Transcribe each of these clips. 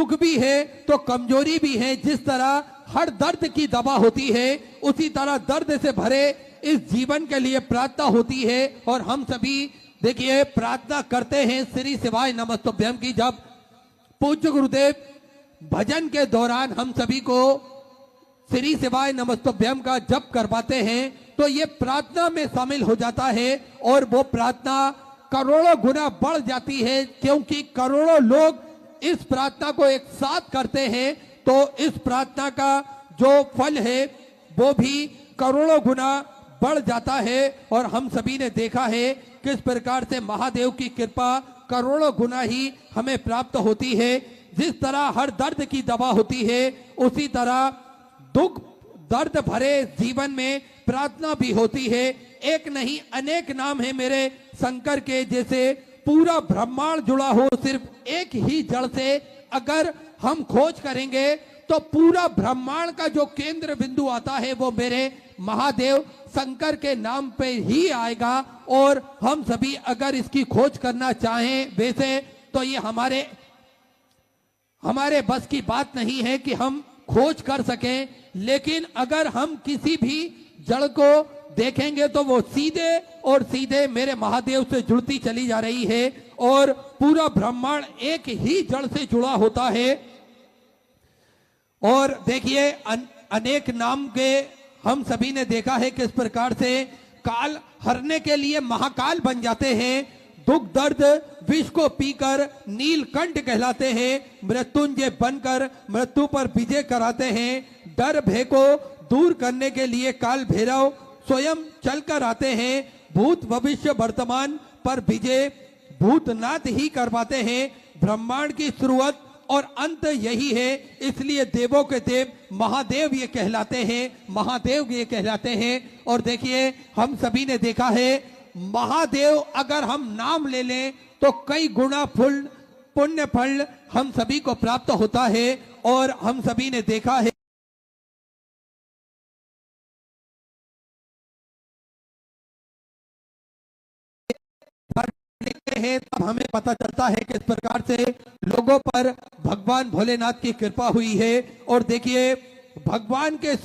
सुख भी है तो कमजोरी भी है। जिस तरह हर दर्द की दवा होती है, उसी तरह दर्द से भरे इस जीवन के लिए प्रार्थना होती है। और हम सभी देखिए प्रार्थना करते हैं श्री शिवाय नमस्तुभ्यम की। जब पूज्य गुरुदेव भजन के दौरान हम सभी को श्री शिवाय नमस्तुभ्यम का जप करवाते हैं तो ये प्रार्थना में शामिल हो जाता है और वो प्रार्थना करोड़ों गुना बढ़ जाती है, क्योंकि करोड़ों लोग इस प्रार्थना को एक साथ करते हैं। तो इस प्रार्थना का जो फल है वो भी करोड़ों गुना बढ़ जाता है। और हम सभी ने देखा है किस प्रकार से महादेव की कृपा करोड़ों गुना ही हमें प्राप्त होती है। जिस तरह हर दर्द की दवा होती है, उसी तरह दुख दर्द भरे जीवन में प्रार्थना भी होती है। एक नहीं अनेक नाम है मेरे शंकर के, जैसे पूरा ब्रह्मांड जुड़ा हो सिर्फ एक ही जड़ से। अगर हम खोज करेंगे तो पूरा ब्रह्मांड का जो केंद्र बिंदु आता है वो मेरे महादेव शंकर के नाम पे ही आएगा। और हम सभी अगर इसकी खोज करना चाहें वैसे तो ये हमारे बस की बात नहीं है कि हम खोज कर सकें, लेकिन अगर हम किसी भी जड़ को देखेंगे तो वो सीधे और सीधे मेरे महादेव से जुड़ती चली जा रही है और पूरा ब्रह्मांड एक ही जड़ से जुड़ा होता है। और देखिए अनेक नाम के हम सभी ने देखा है किस प्रकार से काल हरने के लिए महाकाल बन जाते हैं। दुख दर्द विष को पीकर नीलकंठ कहलाते हैं। मृत्युंजय बनकर मृत्यु पर विजय कराते हैं। डर भय को दूर करने के लिए काल भैरव स्वयं चलकर आते हैं। भूत भविष्य वर्तमान पर विजय भूतनाथ ही करवाते हैं। ब्रह्मांड की शुरुआत और अंत यही है, इसलिए देवों के देव महादेव ये कहलाते हैं, महादेव ये कहलाते हैं। और देखिए हम सभी ने देखा है महादेव अगर हम नाम ले लें तो कई गुना पुण्य फल हम सभी को प्राप्त होता है। और हम सभी ने देखा है हैं तब हमें पता चलता है किस प्रकार से लोगों पर भगवान भोलेनाथ की कृपा हुई है। और देखिए भगवान के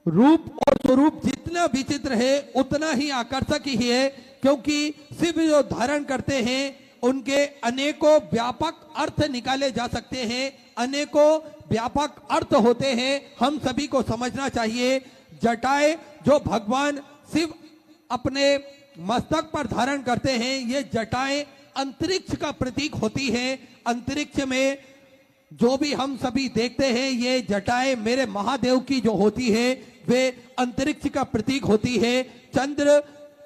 रूप और स्वरूप जितना विचित्र है उतना ही आकर्षक ही है, क्योंकि शिव जो धारण करते हैं उनके अनेकों व्यापक अर्थ निकाले जा सकते हैं, अनेकों व्यापक अर्थ होते हैं। हम सभी को समझना चाहिए जटाएं जो भगवान शिव अपने मस्तक पर धारण करते हैं, ये जटाएं अंतरिक्ष का प्रतीक होती हैं। अंतरिक्ष में जो भी हम सभी देखते हैं ये जटाएं मेरे महादेव की जो होती है वे अंतरिक्ष का प्रतीक होती है।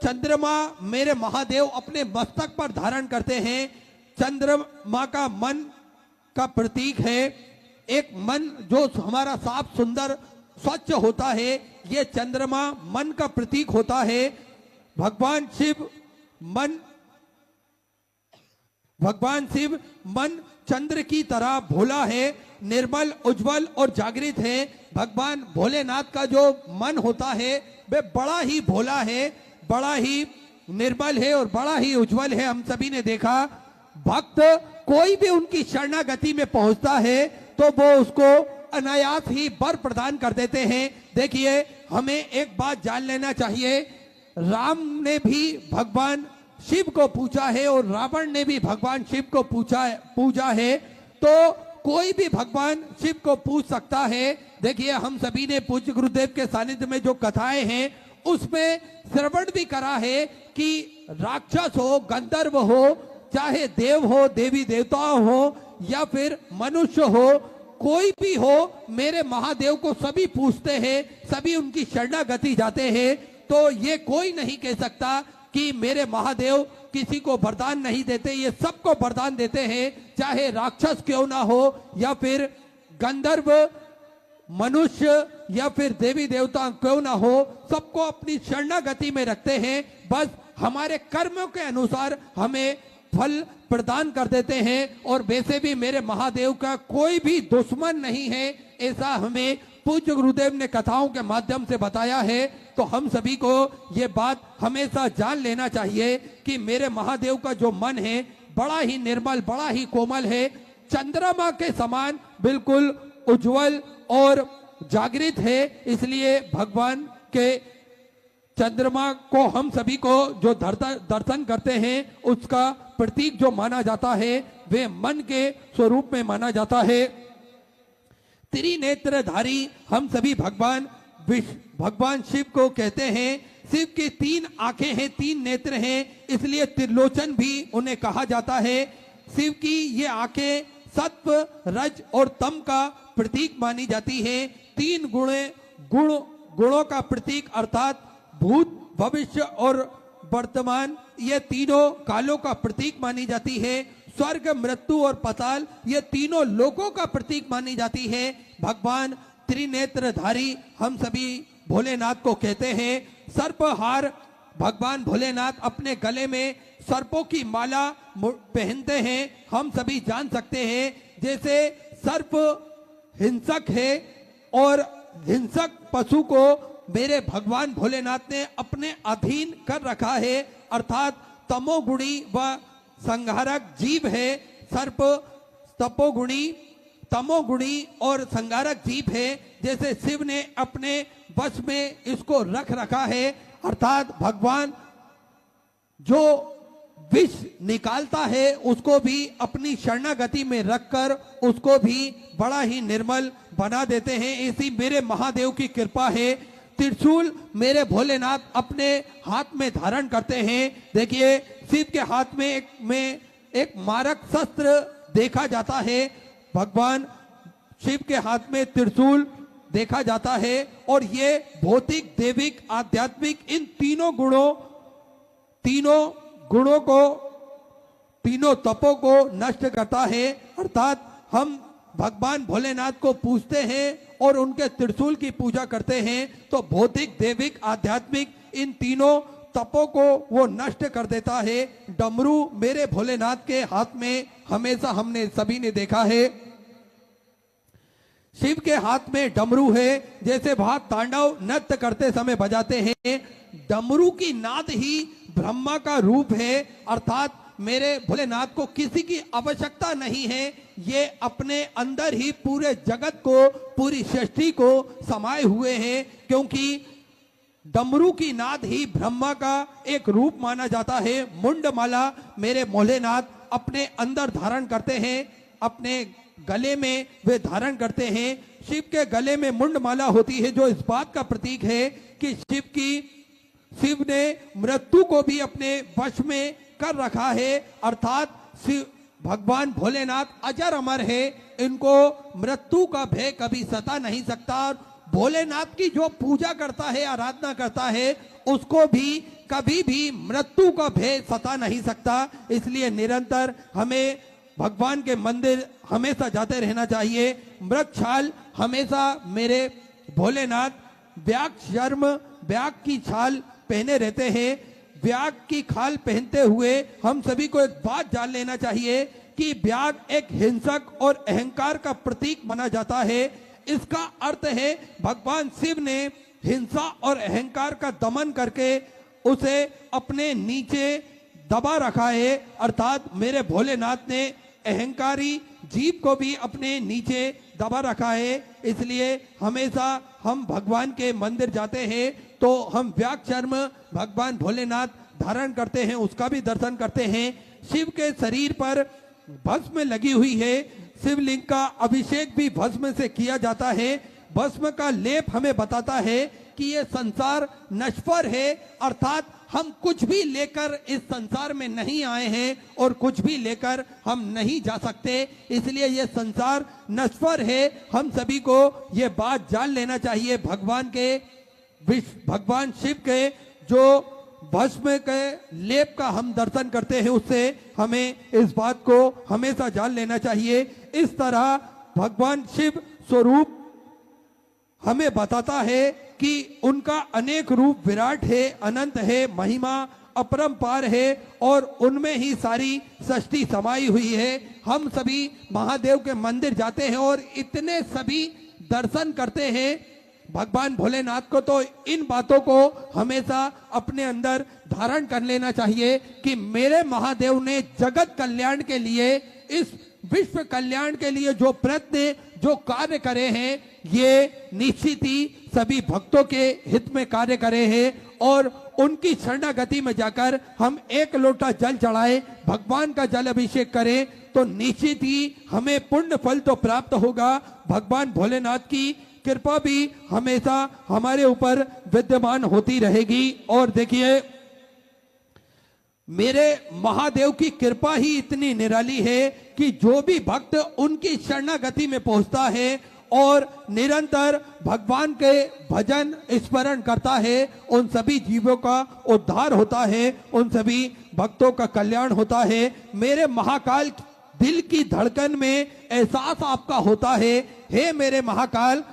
चंद्रमा मेरे महादेव अपने मस्तक पर धारण करते हैं। चंद्रमा का मन का प्रतीक है। एक मन जो हमारा साफ सुंदर स्वच्छ होता है, ये चंद्रमा मन का प्रतीक होता है। भगवान शिव मन चंद्र की तरह भोला है, निर्मल उज्जवल और जागृत है। भगवान भोलेनाथ का जो मन होता है वे बड़ा ही भोला है, बड़ा ही निर्मल है और बड़ा ही उज्जवल है। हम सभी ने देखा भक्त कोई भी उनकी शरणागति में पहुंचता है तो वो उसको अनायास ही वर प्रदान कर देते हैं। देखिए हमें एक बात जान लेना चाहिए, राम ने भी भगवान शिव को पूछा है और रावण ने भी भगवान शिव को पूजा है, तो कोई भी भगवान शिव को पूछ सकता है। देखिए हम सभी ने पूज्य गुरुदेव के सानिध्य में जो कथाएं हैं उसमें श्रवण भी करा है कि राक्षस हो, गंधर्व हो, चाहे देव हो, देवी देवता हो या फिर मनुष्य हो, कोई भी हो, मेरे महादेव को सभी पूछते हैं, सभी उनकी शरणागति जाते हैं। तो ये कोई नहीं कह सकता कि मेरे महादेव किसी को वरदान नहीं देते, ये सबको वरदान देते हैं, चाहे राक्षस क्यों ना हो या फिर गंधर्व, मनुष्य या फिर देवी देवता क्यों ना हो, सबको अपनी शरणागति में रखते हैं। बस हमारे कर्मों के अनुसार हमें फल प्रदान कर देते हैं। और वैसे भी मेरे महादेव का कोई भी दुश्मन नहीं है, ऐसा हमें पूज्य गुरुदेव ने कथाओं के माध्यम से बताया है। तो हम सभी को ये बात हमेशा जान लेना चाहिए कि मेरे महादेव का जो मन है बड़ा ही निर्मल, बड़ा ही कोमल है। चंद्रमा के समान बिल्कुल उज्जवल और जागृत है। इसलिए भगवान के चंद्रमा को हम सभी को जो दर्शन करते हैं उसका प्रतीक जो माना जाता है वे मन के स्वरूप में माना जाता है। त्रिनेत्रधारी हम सभी भगवान शिव को कहते हैं। शिव की 3 आंखें हैं, 3 नेत्र हैं, इसलिए त्रिलोचन भी उन्हें कहा जाता है। शिव की ये आंखें सत्व, रज और तम का प्रतीक मानी जाती है। 3 गुणों का प्रतीक अर्थात भूत, भविष्य और वर्तमान, ये तीनों कालों का प्रतीक मानी जाती है। स्वर्ग, मृत्यु और पाताल ये तीनों लोकों का प्रतीक मानी जाती है। भगवान त्रिनेत्रधारी हम सभी भोलेनाथ को कहते हैं। सर्पहार भगवान भोलेनाथ अपने गले में सर्पों की माला पहनते हैं। हम सभी जान सकते हैं जैसे सर्प हिंसक है और हिंसक पशु को मेरे भगवान भोलेनाथ ने अपने अधीन कर रखा है, अर्थात तमोगुणी व संहारक जीव है। सर्प तमोगुणी और संहारक जीव है। जैसे शिव ने अपने वश में इसको रख रखा है, अर्थात भगवान जो विष निकालता है उसको भी अपनी शरणागति में रखकर उसको भी बड़ा ही निर्मल बना देते हैं। ऐसी मेरे महादेव की कृपा है। त्रिशूल मेरे भोलेनाथ अपने हाथ में धारण करते हैं। देखिए शिव के हाथ में एक मारक शस्त्र देखा जाता है। भगवान शिव के हाथ में त्रिशूल देखा जाता है और ये भौतिक, दैविक, आध्यात्मिक इन तीनों तपों को नष्ट करता है। अर्थात हम भगवान भोलेनाथ को पूजते हैं और उनके त्रिशूल की पूजा करते हैं तो भौतिक, दैविक, आध्यात्मिक इन तीनों तपों को वो नष्ट कर देता है। डमरू मेरे भोलेनाथ के हाथ में हमेशा हमने सभी ने देखा है। शिव के हाथ में डमरू है, जैसे वह तांडव नृत्य करते समय बजाते हैं। डमरू की नाद ही ब्रह्मा का रूप है, अर्थात मेरे भोलेनाथ को किसी की आवश्यकता नहीं है। ये अपने अंदर ही पूरे जगत को, पूरी सृष्टि को समाये हुए हैं, क्योंकि डमरू की नाद ही ब्रह्मा का एक रूप माना जाता है। मुंडमाला मेरे भोलेनाथ अपने अंदर धारण करते हैं, अपने गले में वे धारण करते हैं। शिव के गले में मुंडमाला होती है जो इस बात का प्रतीक है कि शिव ने मृत्यु को भी अपने वश में कर रखा है, अर्थात शिव भगवान भोलेनाथ अजर अमर है। इनको मृत्यु का भय कभी सता नहीं सकता। भोलेनाथ की जो पूजा करता है, आराधना करता है, उसको भी कभी भी मृत्यु का भय सता नहीं सकता। इसलिए निरंतर हमें भगवान के मंदिर हमेशा जाते रहना चाहिए। मृगछाल हमेशा मेरे भोलेनाथ व्याघ्र की छाल पहने रहते हैं। व्याघ्र की खाल पहनते हुए हम सभी को एक बात जान लेना चाहिए कि व्याघ्र एक हिंसक और अहंकार का प्रतीक माना जाता है। इसका अर्थ है भगवान शिव ने हिंसा और अहंकार का दमन करके उसे अपने नीचे दबा रखा है, अर्थात मेरे भोलेनाथ ने अहंकारी जीव को भी अपने नीचे दबा रखा है। इसलिए हमेशा हम भगवान के मंदिर जाते हैं तो हम व्याघ्र भगवान भोलेनाथ धारण करते हैं, उसका भी दर्शन करते हैं। शिव के शरीर पर भस्म लगी हुई है। शिवलिंग का अभिषेक भी भस्म से किया जाता है। भस्म का लेप हमें बताता है कि ये संसार नश्वर है, अर्थात हम कुछ भी लेकर इस संसार में नहीं आए हैं और कुछ भी लेकर हम नहीं जा सकते। इसलिए ये संसार नश्वर है। हम सभी को ये बात जान लेना चाहिए। भगवान शिव के जो भस्म के लेप का हम दर्शन करते हैं, उससे हमें इस बात को हमेशा जान लेना चाहिए। इस तरह भगवान शिव स्वरूप हमें बताता है कि उनका अनेक रूप विराट है, अनंत है, महिमा अपरंपार है और उनमें ही सारी सृष्टि समाई हुई है। हम सभी महादेव के मंदिर जाते हैं और इतने सभी दर्शन करते हैं भगवान भोलेनाथ को, तो इन बातों को हमेशा अपने अंदर धारण कर लेना चाहिए कि मेरे महादेव ने जगत कल्याण के लिए इस विश्व कल्याण के लिए जो प्रयत्न जो कार्य करे हैं, ये निश्चित ही सभी भक्तों के हित में कार्य करे हैं। और उनकी शरणागति में जाकर हम एक लोटा जल चढ़ाए, भगवान का जल अभिषेक करें, तो निश्चित ही हमें पुण्य फल तो प्राप्त होगा। भगवान भोलेनाथ की कृपा भी हमेशा हमारे ऊपर विद्यमान होती रहेगी। और देखिए, मेरे महादेव की कृपा ही इतनी निराली है कि जो भी भक्त उनकी शरणागति में पहुंचता है और निरंतर भगवान के भजन स्मरण करता है, उन सभी जीवों का उद्धार होता है, उन सभी भक्तों का कल्याण होता है। मेरे महाकाल, दिल की धड़कन में एहसास आपका होता है, हे मेरे महाकाल,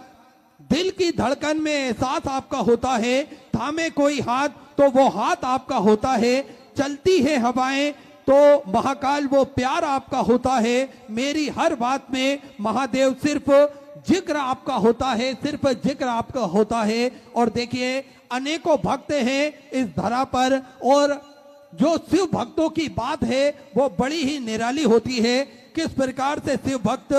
दिल की धड़कन में एहसास आपका होता है, थामे कोई हाथ तो वो हाथ आपका होता है, चलती है हवाएं तो महाकाल वो प्यार आपका होता है। मेरी हर बात में महादेव सिर्फ जिक्र आपका होता है, सिर्फ जिक्र आपका होता है। और देखिए, अनेकों भक्त हैं इस धरा पर, और जो शिव भक्तों की बात है वो बड़ी ही निराली होती है। किस प्रकार से शिव भक्त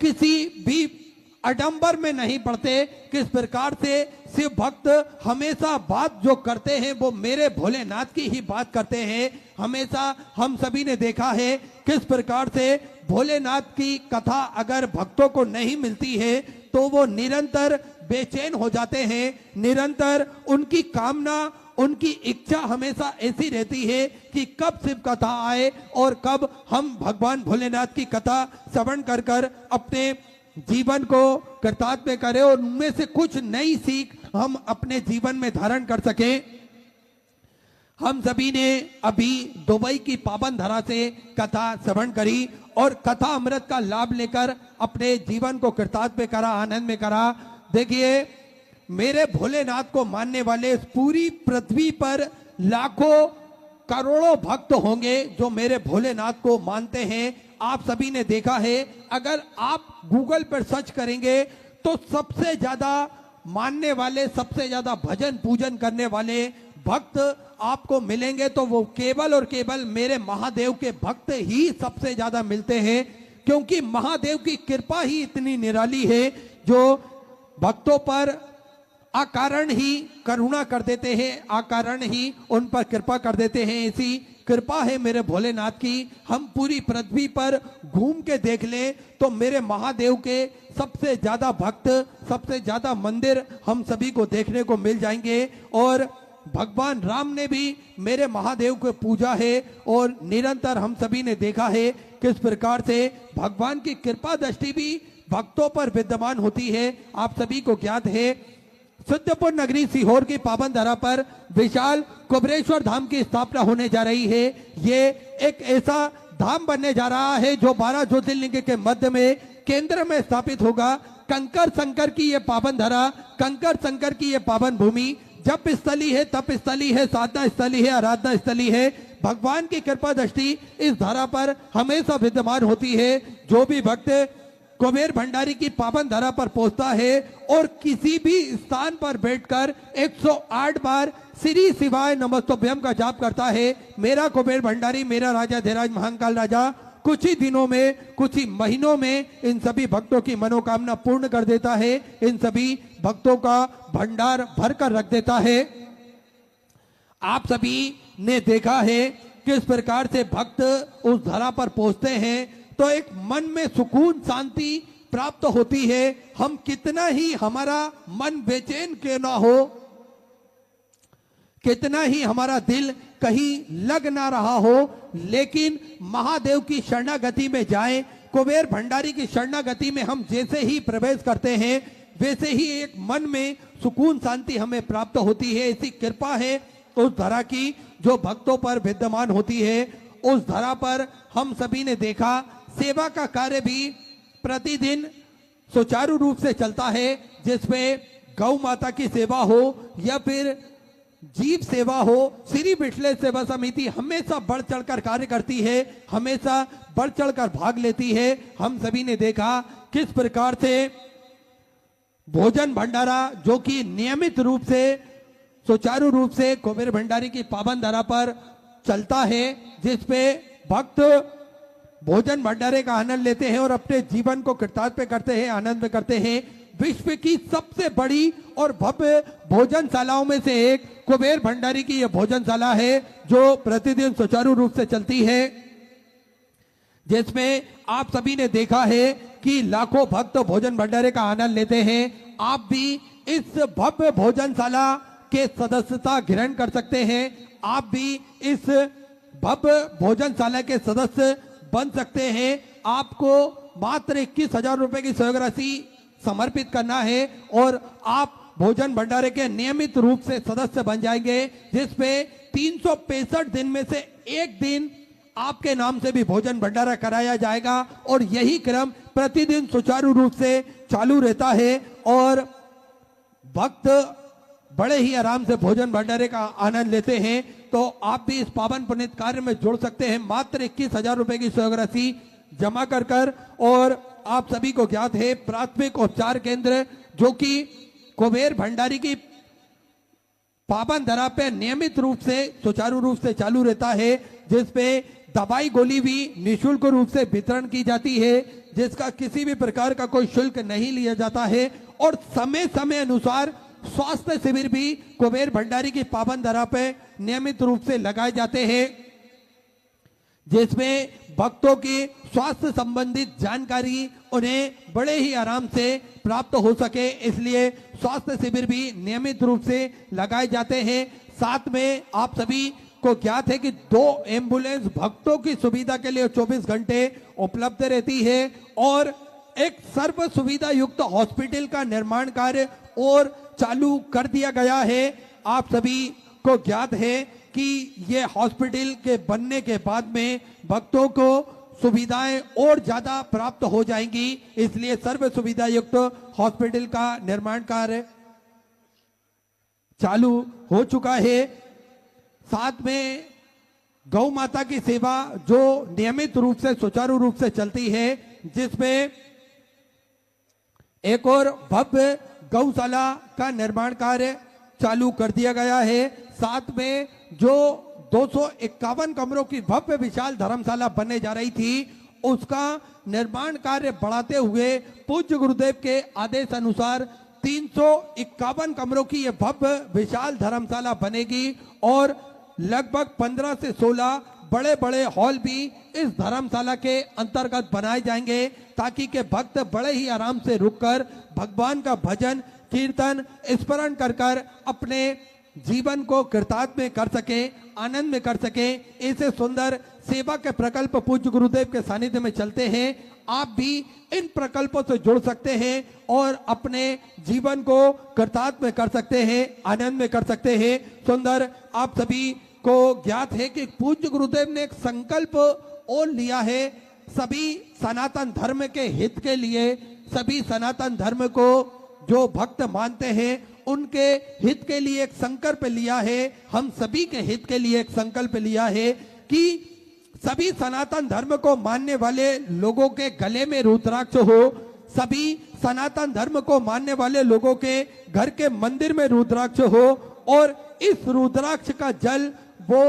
किसी भी आडंबर में नहीं पड़ते, किस प्रकार से शिव भक्त हमेशा बात जो करते हैं वो मेरे भोलेनाथ की ही बात करते हैं। हमेशा हम सभी ने देखा है किस प्रकार से भोलेनाथ की कथा अगर भक्तों को नहीं मिलती है तो वो निरंतर बेचैन हो जाते हैं, निरंतर उनकी कामना, उनकी इच्छा हमेशा ऐसी रहती है कि कब शिव कथा आए और कब हम भगवान भोलेनाथ की कथा श्रवण कर कर अपने जीवन को कृतार्थ करें और उनमें से कुछ नई सीख हम अपने जीवन में धारण कर सकें। हम सभी ने अभी दुबई की पावन धरा से कथा श्रवण करी और कथा अमृत का लाभ लेकर अपने जीवन को कृतार्थ में करा, आनंद में करा। देखिए, मेरे भोलेनाथ को मानने वाले इस पूरी पृथ्वी पर लाखों करोड़ों भक्त होंगे जो मेरे भोलेनाथ को मानते हैं। आप सभी ने देखा है, अगर आप गूगल पर सर्च करेंगे तो सबसे ज्यादा मानने वाले, सबसे ज्यादा भजन पूजन करने वाले भक्त आपको मिलेंगे तो वो केवल और केवल मेरे महादेव के भक्त ही सबसे ज्यादा मिलते हैं, क्योंकि महादेव की कृपा ही इतनी निराली है जो भक्तों पर अकारण ही करुणा कर देते हैं, अकारण ही उन पर कृपा कर देते हैं। ऐसी कृपा है मेरे भोलेनाथ की। हम पूरी पृथ्वी पर घूम के देख लें तो मेरे महादेव के सबसे ज्यादा भक्त, सबसे ज्यादा मंदिर हम सभी को देखने को मिल जाएंगे। और भगवान राम ने भी मेरे महादेव को पूजा है और निरंतर हम सभी ने देखा है किस प्रकार से भगवान की कृपा दृष्टि भी भक्तों पर विद्यमान होती है। आप सभी को ज्ञात है, सिद्धपुर नगरी सीहोर की पावन धरा पर विशाल कुबरेश्वर धाम की स्थापना होने जा रही है। ये एक ऐसा धाम बनने जा रहा है जो 12 ज्योतिर्लिंग के मध्य में केंद्र में स्थापित होगा। कंकर शंकर की ये पावन धरा, कंकर शंकर की ये पावन भूमि जप स्थली है, तप स्थली है, साधना स्थली है, आराधना स्थली है। भगवान की कृपा दृष्टि इस धरा पर हमेशा विद्यमान होती है। जो भी भक्त कुबेर भंडारी की पावन धरा पर पहुंचता है और किसी भी स्थान पर बैठकर 108 बार श्री शिवाय नमस्तुभ्यम का जाप करता है, मेरा कुबेर भंडारी, मेरा राजा धीराज महाकाल राजा कुछ ही दिनों में, कुछ ही महीनों में इन सभी भक्तों की मनोकामना पूर्ण कर देता है, इन सभी भक्तों का भंडार भर कर रख देता है। आप सभी ने देखा है किस प्रकार से भक्त उस धरा पर पहुंचते हैं तो एक मन में सुकून, शांति प्राप्त होती है। हम कितना ही हमारा मन बेचैन क्यों ना हो, कितना ही हमारा दिल कहीं लग ना रहा हो, लेकिन महादेव की शरणागति में जाएं, कुबेर भंडारी की शरणागति में हम जैसे ही प्रवेश करते हैं वैसे ही एक मन में सुकून, शांति हमें प्राप्त होती है। ऐसी कृपा है उस धरा की जो भक्तों पर विद्यमान होती है। उस धरा पर हम सभी ने देखा सेवा का कार्य भी प्रतिदिन सुचारू रूप से चलता है, जिसमें गौ माता की सेवा हो या फिर जीव सेवा हो। श्री बिठले सेवा समिति हमेशा बढ़ चढ़कर कार्य करती है, हमेशा बढ़ चढ़कर भाग लेती है। हम सभी ने देखा किस प्रकार से भोजन भंडारा जो कि नियमित रूप से, सुचारू रूप से कुबेर भंडारी की पावन धरा पर चलता है, जिसपे भक्त भोजन भंडारे का आनंद लेते हैं और अपने जीवन को कृतार्थ करते हैं, आनंद में करते हैं। विश्व की सबसे बड़ी और भव्य भोजनशालाओं में से एक कुबेर भंडारी की यह भोजनशाला है, जो प्रतिदिन सुचारू रूप से चलती है, जिसमें आप सभी ने देखा है कि लाखों भक्त भोजन भंडारे का आनंद लेते हैं। आप भी इस भव्य भोजनशाला के सदस्यता ग्रहण कर सकते हैं। आप भी इस भव्य भोजनशाला के सदस्य बन सकते हैं। आपको मात्र 21,000 रुपए की सहयोग राशि समर्पित करना है और आप भोजन भंडारे के नियमित रूप से सदस्य बन जाएंगे, जिसमें 365 दिन में से एक दिन आपके नाम से भी भोजन भंडारा कराया जाएगा और यही क्रम प्रतिदिन सुचारू रूप से चालू रहता है और भक्त बड़े ही आराम से भोजन भंडारे का आनंद लेते हैं। तो आप भी इस पावन पुनीत कार्य में जुड़ सकते हैं मात्र 21,000 रुपए की सहयोग राशि जमा कर और आप सभी को ज्ञात है प्राथमिक उपचार केंद्र जो कि कुबेर भंडारी की पावन धरा पे नियमित रूप से सुचारू रूप से चालू रहता है, जिसपे दवाई गोली भी निःशुल्क रूप से वितरण की जाती है, जिसका किसी भी प्रकार का कोई शुल्क नहीं लिया जाता है और समय समय अनुसार स्वास्थ्य शिविर भी कुबेर भंडारी की पावन धरा पे नियमित रूप से लगाए जाते हैं, जिसमें भक्तों की स्वास्थ्य संबंधित जानकारी उन्हें बड़े ही आराम से प्राप्त हो सके, इसलिए स्वास्थ्य शिविर भी नियमित रूप से लगाए जाते हैं। साथ में आप सभी को ज्ञात है कि 2 एम्बुलेंस भक्तों की सुविधा के लिए 24 घंटे उपलब्ध रहती है और एक सर्व सुविधा युक्त हॉस्पिटल का निर्माण कार्य और चालू कर दिया गया है। आप सभी को ज्ञात है कि ये हॉस्पिटल के बनने के बाद में भक्तों को सुविधाएं और ज्यादा प्राप्त हो जाएंगी, इसलिए सर्व सुविधा युक्त हॉस्पिटल का निर्माण कार्य चालू हो चुका है। साथ में गौ माता की सेवा जो नियमित रूप से सुचारू रूप से चलती है, जिसमें एक और भव्य गौशाला का निर्माण कार्य चालू कर दिया गया है। साथ में जो 251 कमरों की भव्य विशाल धर्मशाला बनने जा रही थी, उसका निर्माण कार्य बढ़ाते हुए पूज्य गुरुदेव के आदेश अनुसार 351 कमरों की यह भव्य विशाल धर्मशाला बनेगी और लगभग 15 से 16 बड़े बड़े हॉल भी इस धर्मशाला के अंतर्गत बनाए जाएंगे, ताकि के भक्त बड़े ही आराम से रुककर भगवान का भजन कीर्तन स्मरण कर अपने जीवन को कृतार्थ में कर सके, आनंद में कर सके। ऐसे सुंदर सेवा के प्रकल्प पूज्य गुरुदेव के सानिध्य में चलते हैं। आप भी इन प्रकल्पों से जुड़ सकते हैं और अपने जीवन को कृतार्थ में कर सकते हैं, आनंद में कर सकते हैं। सुंदर आप सभी को ज्ञात है कि पूज्य गुरुदेव ने एक संकल्प और लिया है, सभी सनातन धर्म के हित के लिए, सभी सनातन धर्म को जो भक्त मानते हैं उनके हित के लिए एक संकल्प लिया है। हम सभी के हित के लिए एक संकल्प लिया है कि सभी सनातन धर्म को मानने वाले लोगों के गले में रुद्राक्ष हो, सभी सनातन धर्म को मानने वाले लोगों के घर के मंदिर में रुद्राक्ष हो और इस रुद्राक्ष का जल वो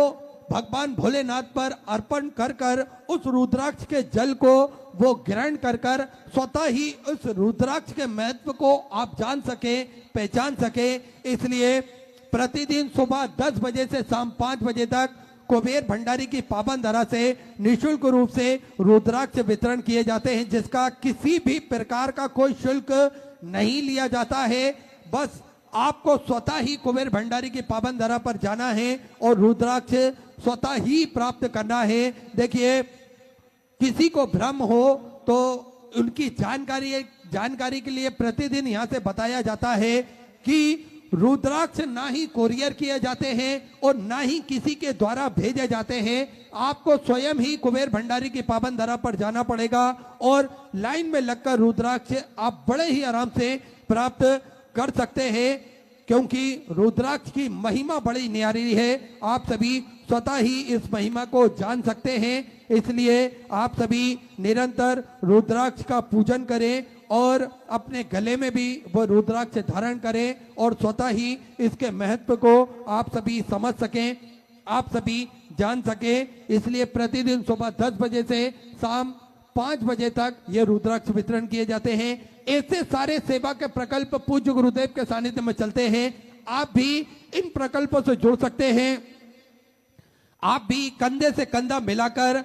भगवान भोलेनाथ पर अर्पण कर उस रुद्राक्ष के जल को वो ग्रहण कर स्वतः ही उस रुद्राक्ष के महत्व को आप जान सके, पहचान सके। इसलिए प्रतिदिन सुबह 10 बजे से शाम 5 बजे तक कुबेर भंडारी की पावन धरा से निःशुल्क रूप से रुद्राक्ष वितरण किए जाते हैं, जिसका किसी भी प्रकार का कोई शुल्क नहीं लिया जाता है। बस आपको स्वतः ही कुबेर भंडारी की पावन धरा पर जाना है और रुद्राक्ष स्वतः ही प्राप्त करना है। देखिए, किसी को भ्रम हो तो उनकी जानकारी के लिए प्रतिदिन यहाँ से बताया जाता है कि रुद्राक्ष ना ही कोरियर किए जाते हैं और ना ही किसी के द्वारा भेजे जाते हैं। आपको स्वयं ही कुबेर भंडारी की पावन धरा पर जाना पड़ेगा और लाइन में लगकर रुद्राक्ष आप बड़े ही आराम से प्राप्त कर सकते हैं, क्योंकि रुद्राक्ष की महिमा बड़ी न्यारी है। आप सभी स्वतः ही इस महिमा को जान सकते हैं, इसलिए आप सभी निरंतर रुद्राक्ष का पूजन करें और अपने गले में भी वो रुद्राक्ष धारण करें और स्वतः ही इसके महत्व को आप सभी समझ सकें। आप सभी जान सके, इसलिए प्रतिदिन सुबह 10 बजे से शाम 5 बजे तक ये रुद्राक्ष वितरण किए जाते हैं। ऐसे सारे सेवा के प्रकल्प पूज्य गुरुदेव के सानिध्य में चलते हैं। आप भी इन प्रकल्पों से जुड़ सकते हैं। आप भी कंधे से कंधा मिलाकर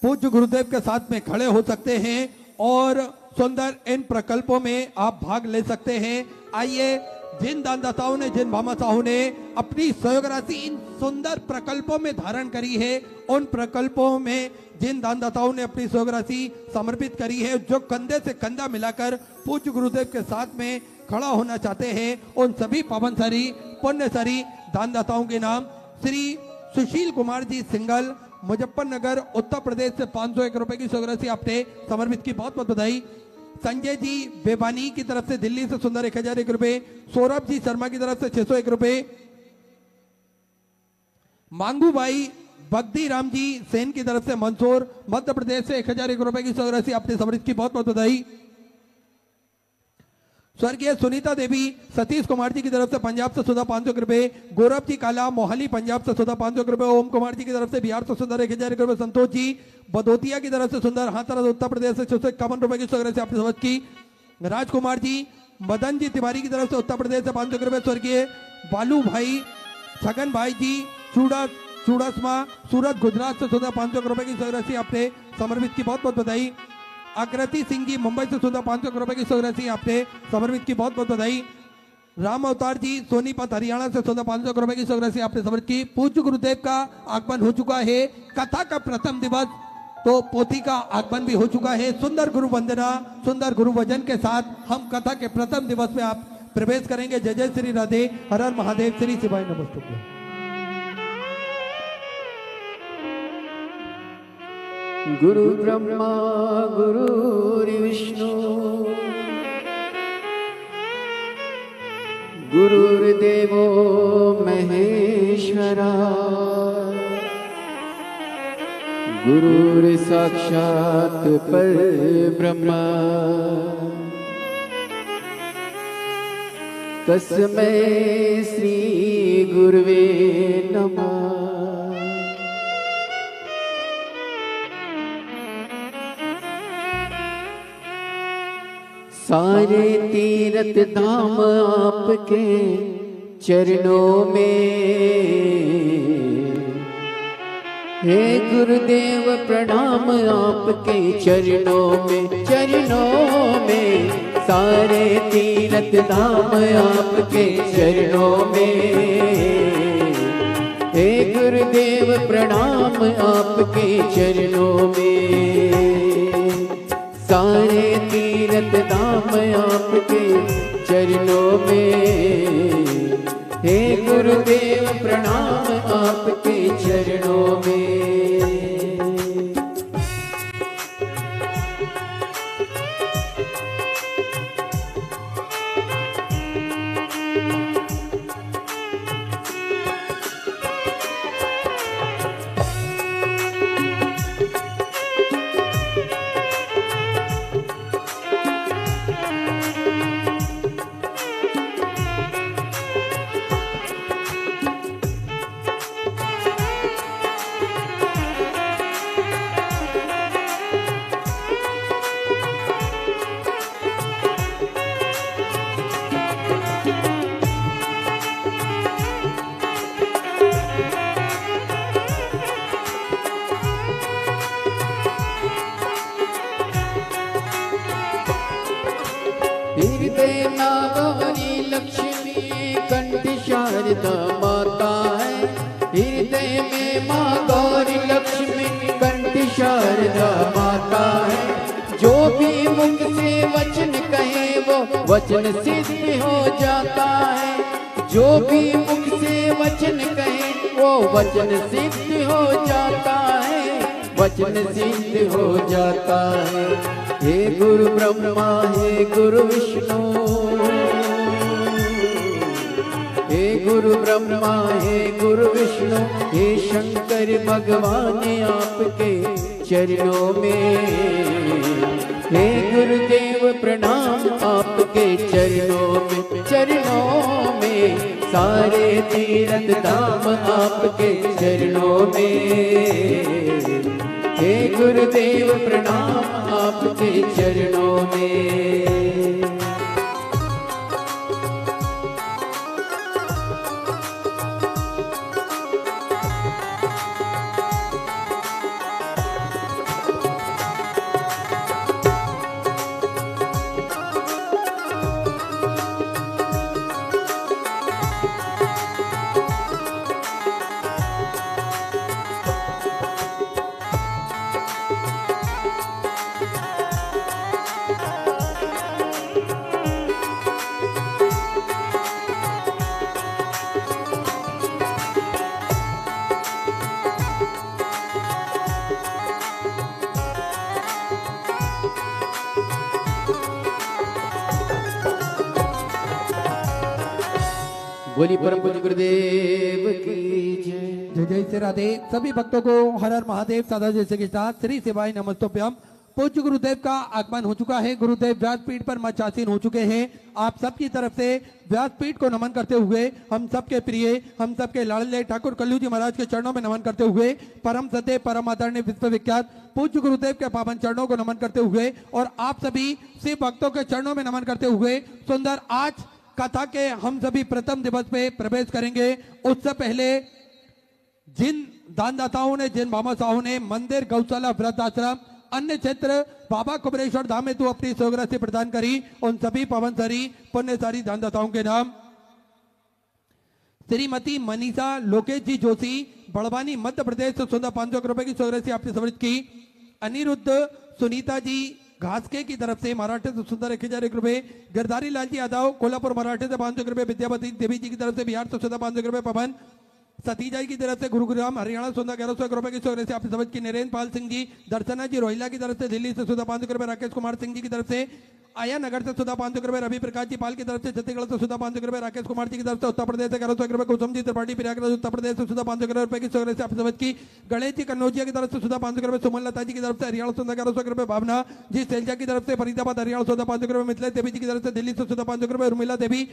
पूज्य गुरुदेव के साथ में खड़े हो सकते हैं और सुंदर इन प्रकल्पों में आप भाग ले सकते हैं। आइए, जिन दानदाताओं ने, जिन भामाशाहों ने अपनी सहयोग राशि इन सुंदर प्रकल्पों में धारण करी है, उन प्रकल्पों में जिन दानदाताओं ने अपनी सहयोग राशि समर्पित करी है, जो कंधे से कंधा मिलाकर पूज्य गुरुदेव के साथ में खड़ा होना चाहते हैं, उन सभी पावनसारी पुण्यसारी दानदाताओं के नाम श्री सुशील कुमार जी सिंगल, मुजफ्फरनगर, उत्तर प्रदेश से 501 रुपए की सहयोग राशि आपने समर्पित की, बहुत बहुत बधाई। संजय जी बेबानी की तरफ से दिल्ली से सुंदर 1001 रुपए, सौरभ जी शर्मा की तरफ से 601 रुपए, मांगू भाई बगदी राम जी सेन की तरफ से मंदसौर, मध्य प्रदेश से 1001 रुपए की सहयोग राशि आपने समर्पित की, बहुत बहुत बधाई। स्वर्गीय सुनीता देवी सतीश कुमार जी की तरफ से पंजाब से सुधा 500 रुपए, गौरव जी काला मोहाली पंजाब से सुधा 500 रुपए, ओम कुमार जी की तरफ से बिहार से सुंदर 1001 रुपए, संतोष जी बदोतिया की तरफ से सुंदर हाथरस उत्तर प्रदेश से 651 रुपए की सहयोग राशि आपने समझ की। राजकुमार जी मदन जी तिवारी की तरफ से उत्तर प्रदेश से 500 रुपए, स्वर्गीय बालू भाई छगन भाई जी चूड़ासमा सूरत गुजरात से सुधा 500 रुपए की सहयोग राशि आपने समर्पित की, बहुत बहुत बधाई। आकृति सिंह जी मुंबई से सुधा 500 रुपए की सहयोग राशि आपने समर्पित की, बहुत बहुत बधाई। राम अवतार जी सोनीपत हरियाणा से सुधा 500 रुपए की सहयोग राशि आपने समर्पित की। पूज्य गुरुदेव का आगमन हो चुका है, कथा का प्रथम दिवस तो पोथी का आगमन भी हो चुका है। सुंदर गुरु वंदना, सुंदर गुरु वजन के साथ हम कथा के प्रथम दिवस में आप प्रवेश करेंगे। जय जय श्री राधे, हर हर महादेव, श्री शिवाय नमस्तुभ्यं। गुरु ब्रह्मा गुरुर्विष्णु गुरुर्देवो महेश्वरा गुरुर्साक्षात् परब्रह्म तस्मै श्री गुरुवे नमः। सारे तीर्थ धाम आपके चरणों में, हे गुरुदेव प्रणाम आपके चरणों में, चरणों में। सारे तीर्थ धाम आपके चरणों में, हे गुरुदेव प्रणाम आपके चरणों में। सारे तीर्थ धाम आपके चरणों में, हे गुरुदेव प्रणाम आपके चरणों में। हृदय नागौरी लक्ष्मी कंठ शारदा माता है, हृदय में माँ गौरी लक्ष्मी कंठ शारदा माता है। जो भी मुख से वचन कहे वो वचन सिद्ध हो जाता है, जो भी मुख से वचन कहे वो वचन सिद्ध हो जाता है, वचन सिद्ध हो जाता है। हे गुरु ब्रह्मा हे गुरु विष्णु, हे गुरु ब्रह्मा हे गुरु विष्णु, हे शंकर भगवान आपके चरणों में, हे गुरुदेव प्रणाम आपके चरणों में, चरणों में। सारे तीर्थ धाम आपके चरणों में। हे गुरुदेव प्रणाम आपके चरणों में। बोली परम पूज्य गुरुदेव की जय। जय जय श्री राधे। सभी भक्तों को हर हर महादेव सादा जैसे के साथ श्री सेवाई नमस्तोभ्यम। पूज्य गुरुदेव का आगमन हो चुका है। गुरुदेव व्यासपीठ पर मचासीन हो चुके हैं। आप सबकी तरफ से व्यासपीठ को नमन करते हुए, हम सबके प्रिय, हम सबके लाडले ठाकुर कल्लू जी महाराज के चरणों में नमन करते हुए, परम सत्य परम आदरणीय विश्वविख्यात पूज्य गुरुदेव के पावन चरणों को नमन करते हुए और आप सभी शिव भक्तों के चरणों में नमन करते हुए सुंदर आज कथा के हम सभी प्रथम दिवस पे प्रवेश करेंगे। उससे पहले जिन दानदाताओं ने, जिन बामासाओं ने मंदिर, गौशाला, वृद्धाश्रम, अन्य क्षेत्र बाबा कुबेरेश्वर धाम हेतु अपनी सौगरासी प्रदान करी, उन सभी पवनसरी पुण्यसारी दानदाताओं के नाम श्रीमती मनीषा लोकेश जी जोशी, बड़वानी, मध्य प्रदेश से 500 रुपए की सौगरासी आपने समर्पित की। अनिरुद्ध सुनीता जी घासके की तरफ से महाराष्ट्र से सुंदर 1001 रुपए। गिरधारी लाल जी यादव कोल्हापुर महाराष्ट्र से 500 रुपए। विद्यापति देवी जी की तरफ से बिहार से 500 रुपए। पवन सतीजा की तरफ से गुरुग्राम हरियाणा 1100 रुपए की सौगरासी आपने समझ की। नरेंद्र पाल सिंह जी, दर्शना जी रोहिला की तरफ से दिल्ली से 500 रुपए। राकेश कुमार सिंह जी की तरफ से आया नगर से 500 रुपए। रवि प्रकाश जी पाल की तरफ से छत्तीसगढ़ से 500 रुपए। राकेश कुमार जी की तरफ से उत्तर प्रदेश से 1100 रुपए। कुसुम जी त्रिपाठी प्रयागराज उत्तर प्रदेश से 500 रुपए की सौगरासी आपने समझ की। गणेश जी कन्नौजिया की तरफ से 500 रुपए। सुमन लता जी की तरफ से हरियाणा 1100 रुपए। भावना जी सैलजा की तरफ से फरीदाबाद हरियाणा 500 रुपए। मिथिला देवी जी की तरफ से दिल्ली से 500 रुपए। उर्मिला देवी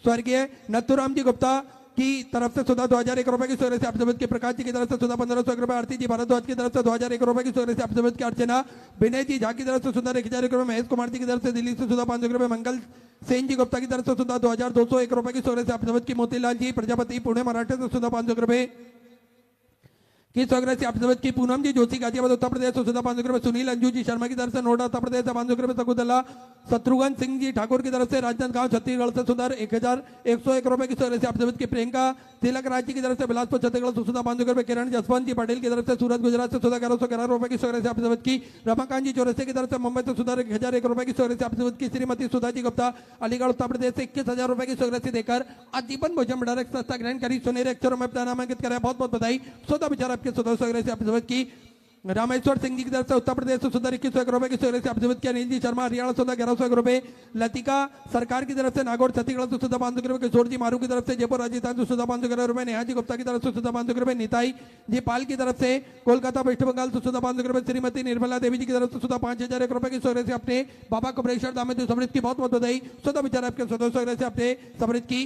स्वर्गीय नथुराम जी गुप्ता की तरफ से 2001 रुपए की सौगरासी आप समझ के। प्रकाश जी की तरफ से 1500 रुपए। आरती जी भारद्वाज की तरफ से 2001 रुपए की सौगरासी आप समझ के। अर्चना विनय जी झा की तरफ से 1001 रुपए। महेश कुमार जी की तरफ से दिल्ली से 500 रुपए। मंगल सेन जी गुप्ता की तरफ से 2201 रुपए की सौगरासी आप समझ की। मोतीलाल जी प्रजापति पुणे महाराष्ट्र से 500 रुपए की सौगरासी आप समझ की। पूनम जी जोशी गाजियाबाद उत्तर प्रदेश से 500 रुपए। सुनील अंजू जी शर्मा की तरफ से नोएडा उत्तर प्रदेश से 500 रुपए। सकुदल्ला शत्रुघ्न सिंह जी ठाकुर की तरफ से राजनांदगांव छत्तीसगढ़ से 1101 रुपए की सौगरासी आप समझ की। प्रियंका तिलक राज जी की तरफ से बिलासपुर छत्तीसगढ़ से 500 रुपए। किरण जसवंत जी पटेल की तरफ से सूरत गुजरात से 1111 रुपए की सौगरासी आप समझ की। रमाकांत जी चौरसे की तरफ से मुंबई से 1001 रुपए की सौगरासी आप समझ की। श्रीमती सुधा जी गुप्ता अलीगढ़ उत्तर प्रदेश से 21,000 रुपए की सौगरासी देकर आजीवन भोजन भंडार संस्था ग्रहण करी। सुनहरे अक्षरों में अपना नामांकित कराया। बहुत बहुत बधाई। सोदा विचार आपके सौगरासी आप समझ की। रामेश्वर सिंह जी की तरफ से उत्तर प्रदेश से 21,000 रुपए की सौगरासी आप समझ की। अनिल जी शर्मा हरियाणा 1100 रुपए। लतिका सरकार की तरफ से नागौर छत्तीसगढ़ से 500 रुपए। किशोर जी मारू की तरफ से जयपुर राजस्थान से 500 रुपए। नेहा जी गुप्ता की तरफ से 500 रुपए। निताई जी पाल की तरफ से कोलकाता वेस्ट बंगाल से 500 रुपए। श्रीमती निर्मला देवी जी की तरफ से 5001 रुपए की सौगरासी अपने बाबा कुबेरेश्वर धाम में समृद्ध की बहुत बहुत बधाई। सौदा विचार आपके सौगरासी आपने समृद्ध की।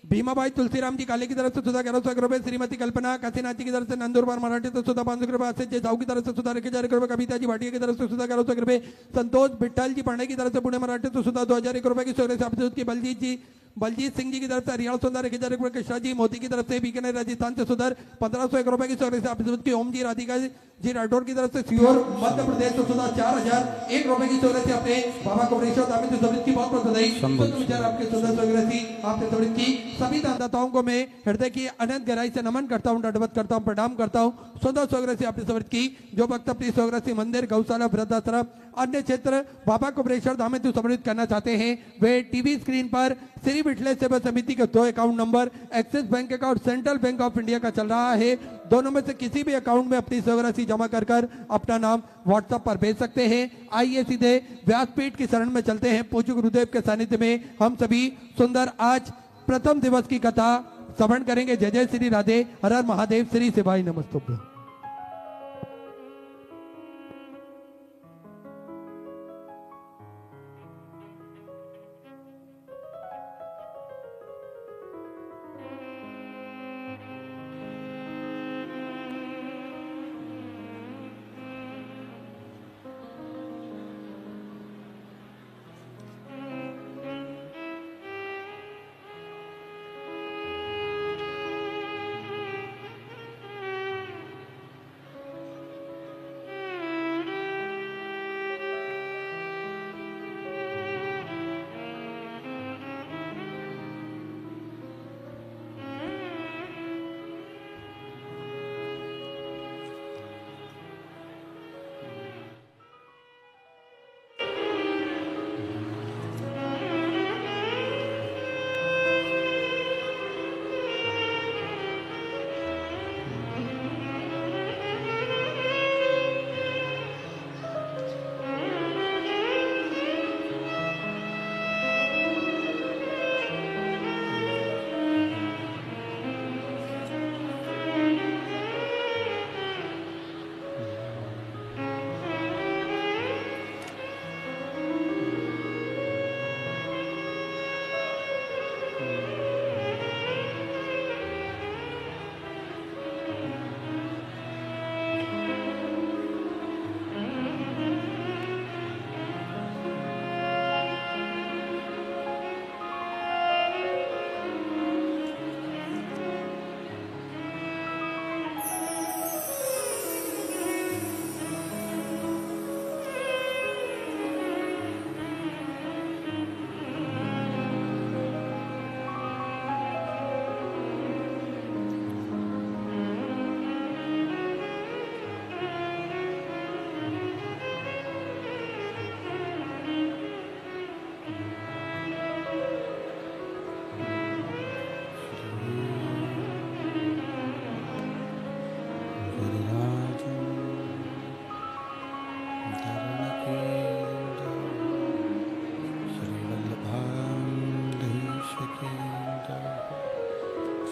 भीमाबाई तुलसीराम जी काले की तरफ से 1100 रुपए। श्रीमती कल्पना काशीनाथ जी की तरफ से नंदुरबार मराठी से 500 रुपए। आशीष जी साहू की तरफ से 1001 रुपए। कविता जी भाटिया की तरफ से 1100 रुपए। संतोष विठल जी पांडे की तरफ से पुणे मराठी से 2001 रुपए की सौगरासी आप समझ की। बलजीत सिंह जी की तरफ से हरियाणा 1001 रुपए। कृष्णा जी मोदी की तरफ से बीकानेर राजस्थान से 1501 रुपए की सौगरासी आप समझ की। ओम जी राधिका जी राठौर की तरफ से सीहोर मध्य प्रदेश से 4001 रुपए की सौगरासी आपने बाबा कुबेरेश्वर धाम में समृद्ध की बहुत बहुत बधाई। विचार आपके सौगरासी आपने समृद्ध की। सभी दानदाताओं को मैं हृदय की अनंत गहराई से नमन करता हूँ, दंडवत करता हूँ, प्रणाम करता हूँ। सौगरासी आपने समृद्ध की। जो भक्त अपनी सौगरासी मंदिर, गौशाला, वृद्धाश्रम, अन्य क्षेत्र बाबा कुबेरेश्वर धाम में समृद्ध करना चाहते हैं वे टीवी स्क्रीन पर श्री विठले सेवा समिति के 2 account number axis bank account, central bank of India का चल रहा है। दोनों में से किसी भी अकाउंट में अपनी सौगरासी जमा कर अपना नाम व्हाट्सएप पर भेज सकते हैं। आइए सीधे व्यासपीठ की शरण में चलते हैं। पूज्य गुरुदेव के सानिध्य में हम सभी सुंदर आज प्रथम दिवस की कथा श्रवण करेंगे। जय जय श्री राधे। हर हर महादेव। श्री सेवाई नमस्तुभ्यं।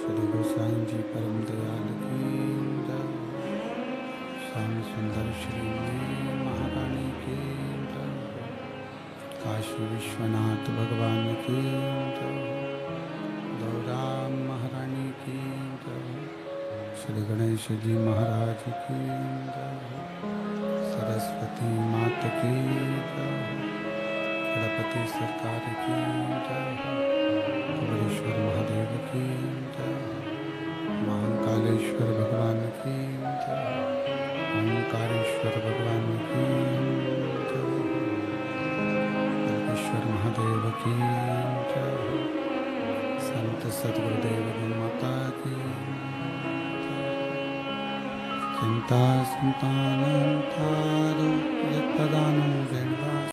श्री गोसाई जी परम दयाल की जय। श्याम सुंदर श्री महारानी की जय। काशी विश्वनाथ भगवान की जय। गौरा महारानी की जय। श्री गणेश जी महाराज की जय। सरस्वती माता की जय। गणपति सरकार की जय। कमलेश्वर महादेव की जय। महाकालेश्वर भगवान की जय। ओंकारेश्वर भगवान की जय। ईश्वर महादेव की जय। संत सद्गुरुदेव माता की चिंता संतानं तारो यत्पदानं वेणुदास।